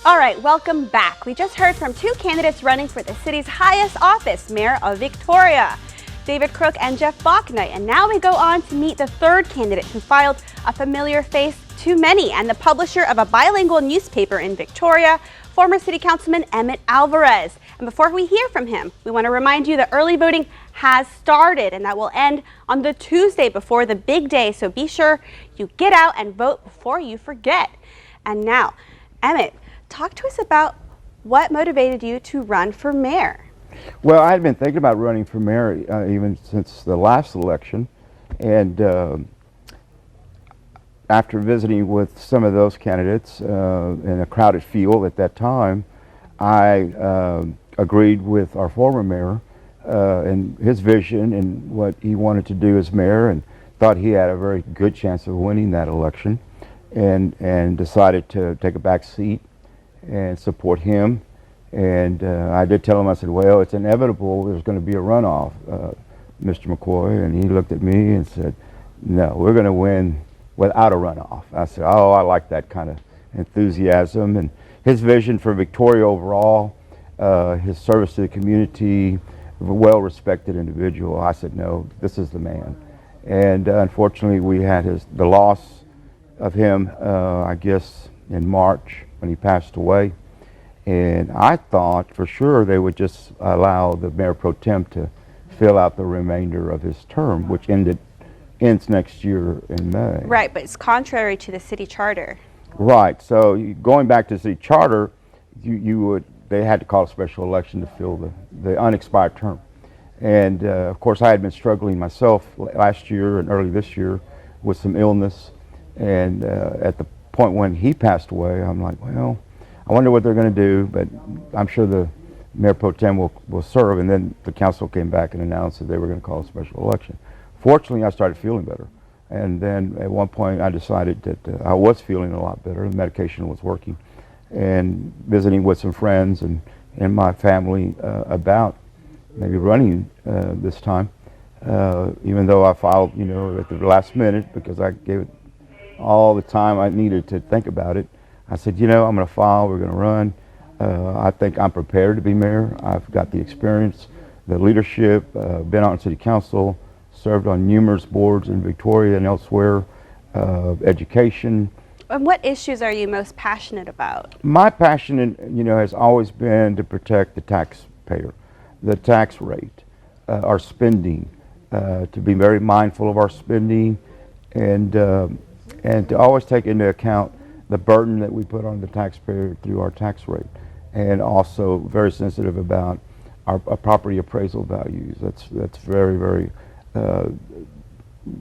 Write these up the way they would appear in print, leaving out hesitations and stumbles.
All right, welcome back. We just heard from two candidates running for the city's highest office, Mayor of Victoria, David Crook and Jeff Bachnight. And now we go on to meet the third candidate who filed a familiar face to many and the publisher of a bilingual newspaper in Victoria, former City Councilman Emett Alvarez. And before we hear from him, we want to remind you that early voting has started and that will end on the Tuesday before the big day. So be sure you get out and vote before you forget. And now, Emett, talk to us about what motivated you to run for mayor. Well, I had been thinking about running for mayor even since the last election, and after visiting with some of those candidates in a crowded field at that time, I agreed with our former mayor and his vision and what he wanted to do as mayor, and thought he had a very good chance of winning that election, and decided to take a back seat and support him. And I did tell him, I said, well, it's inevitable there's going to be a runoff, Mr. McCoy. And he looked at me and said, no, we're going to win without a runoff. I said, oh, I like that kind of enthusiasm. And his vision for Victoria overall, his service to the community, a well-respected individual. I said, no, this is the man. And unfortunately, we had the loss of him, I guess, in March when he passed away. And I thought for sure they would just allow the Mayor Pro Tem to fill out the remainder of his term, which ends next year in May. Right, but it's contrary to the city charter. Right. So going back to the city charter, they had to call a special election to fill the unexpired term. And of course, I had been struggling myself last year and early this year with some illness. And at the point when he passed away, I'm like, well, I wonder what they're going to do, but I'm sure the Mayor Pro Tem will serve. And then the council came back and announced that they were going to call a special election. Fortunately, I started feeling better. And then at one point, I decided that I was feeling a lot better. The medication was working. And visiting with some friends and my family about maybe running this time, even though I filed, at the last minute because I gave it all the time I needed to think about it. I said, I'm going to file, we're going to run. I think I'm prepared to be mayor. I've got the experience, the leadership, been on city council, served on numerous boards in Victoria and elsewhere, education. And what issues are you most passionate about? My passion, has always been to protect the taxpayer, the tax rate, our spending, to be very mindful of our spending, and to always take into account the burden that we put on the taxpayer through our tax rate, and also very sensitive about our property appraisal values. That's very, very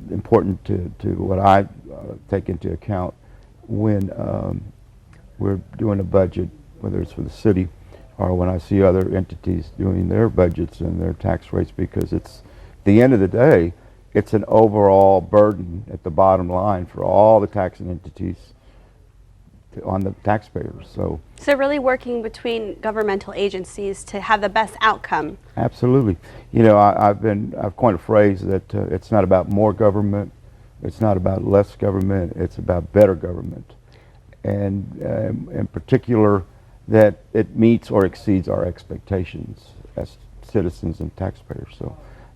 important to what I take into account when we're doing a budget, whether it's for the city or when I see other entities doing their budgets and their tax rates, because at the end of the day, it's an overall burden at the bottom line for all the taxing entities on the taxpayers. So really working between governmental agencies to have the best outcome. Absolutely. I've coined a phrase that it's not about more government, it's not about less government, it's about better government. And in particular, that it meets or exceeds our expectations as citizens and taxpayers. So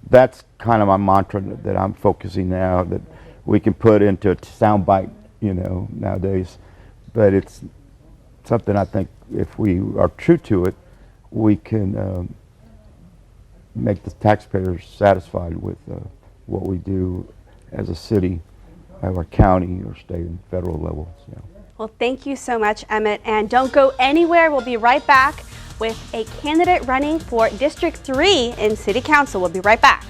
that's kind of my mantra that I'm focusing now, that we can put into a soundbite, nowadays. But it's something I think if we are true to it, we can make the taxpayers satisfied with what we do as a city, our county, or state and federal levels. Yeah. Well, thank you so much, Emett. And don't go anywhere. We'll be right back with a candidate running for District 3 in City Council. We'll be right back.